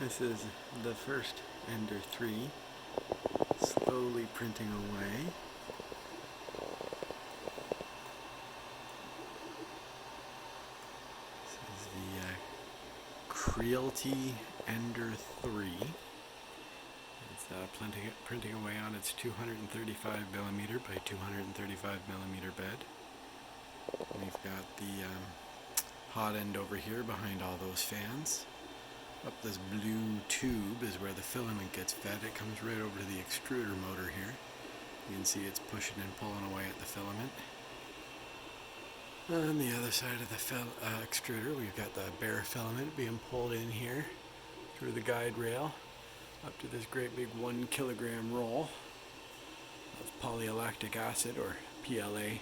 This is the first Ender 3, slowly printing away. This is the Creality Ender 3. It's printing away on its 235mm by 235mm bed. We've got the hot end over here behind all those fans. Up this blue tube is where the filament gets fed. It comes right over to the extruder motor here. You can see it's pushing and pulling away at the filament. On the other side of the extruder, we've got the bare filament being pulled in here through the guide rail up to this great big 1 kilogram roll of polylactic acid, or PLA,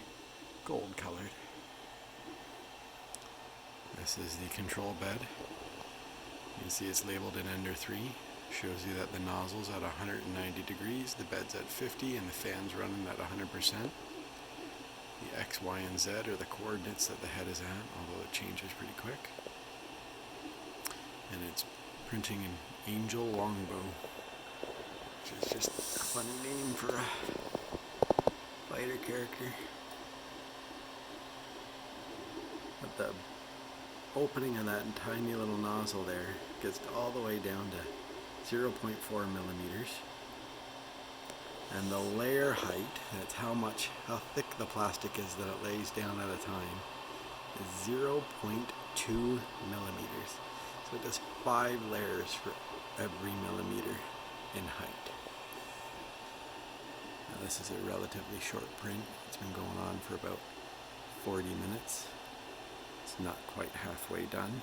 gold colored. This is the control bed. You can see it's labeled in Ender 3. Shows you that the nozzle's at 190 degrees, the bed's at 50, and the fan's running at 100%. The X, Y, and Z are the coordinates that the head is at, although it changes pretty quick. And it's printing an Angel Longbow, which is just a funny name for a fighter character. But the opening of that tiny little nozzle there gets all the way down to 0.4 millimeters, and the layer height, that's how thick the plastic is that it lays down at a time, is 0.2 millimeters. So it does 5 layers for every millimeter in height. Now this is a relatively short print. It's been going on for about 40 minutes. It's not quite halfway done.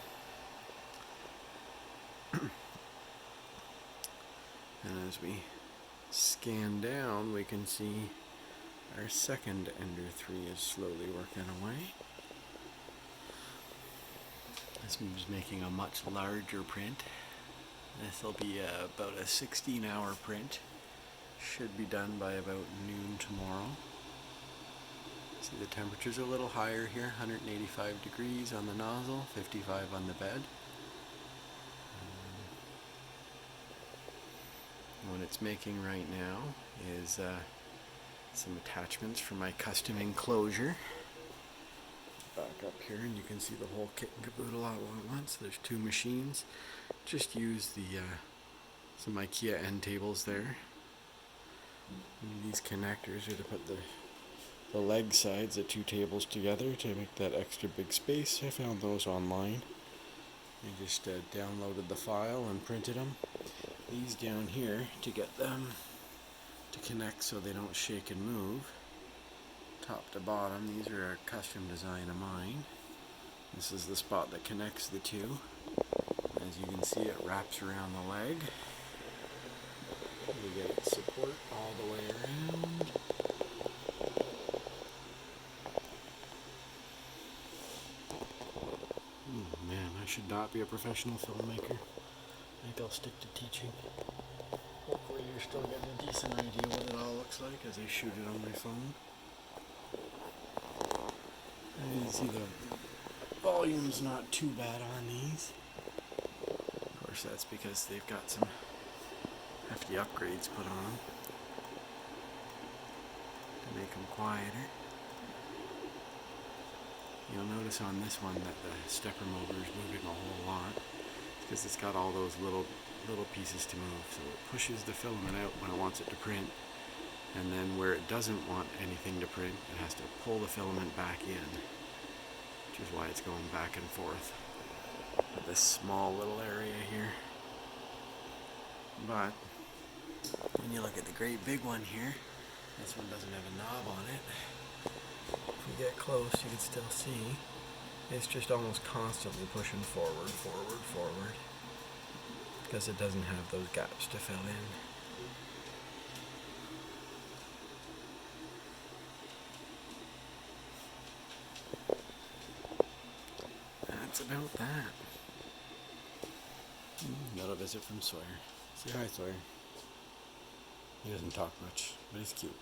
And as we scan down, we can see our second Ender 3 is slowly working away. This one's making a much larger print. This will be about a 16-hour print. Should be done by about noon tomorrow. See, the temperature's a little higher here, 185 degrees on the nozzle, 55 on the bed. What it's making right now is some attachments for my custom enclosure. Back up here and you can see the whole kit and caboodle all at once. There's 2 machines. Just use the some IKEA end tables there. And these connectors are to put the leg sides of 2 tables together to make that extra big space. I found those online. I just downloaded the file and printed them. These down here to get them to connect so they don't shake and move. Top to bottom, these are a custom design of mine. This is the spot that connects the 2. As you can see, it wraps around the leg. We get support all the way around. Man, I should not be a professional filmmaker. I think I'll stick to teaching. Hopefully you're still getting a decent idea what it all looks like as I shoot it on my phone. You can see the volume's not too bad on these. Of course, that's because they've got some hefty upgrades put on them to make them quieter. You'll notice on this one that the stepper motor is moving a whole lot, because it's got all those little pieces to move. So it pushes the filament out when it wants it to print, and then where it doesn't want anything to print, it has to pull the filament back in, which is why it's going back and forth with this small little area here. But when you look at the great big one here, this one doesn't have a knob on it. If you get close, you can still see it's just almost constantly pushing forward, forward, forward, because it doesn't have those gaps to fill in. That's about that. Another visit from Sawyer. Say hi, Sawyer. He doesn't talk much, but he's cute.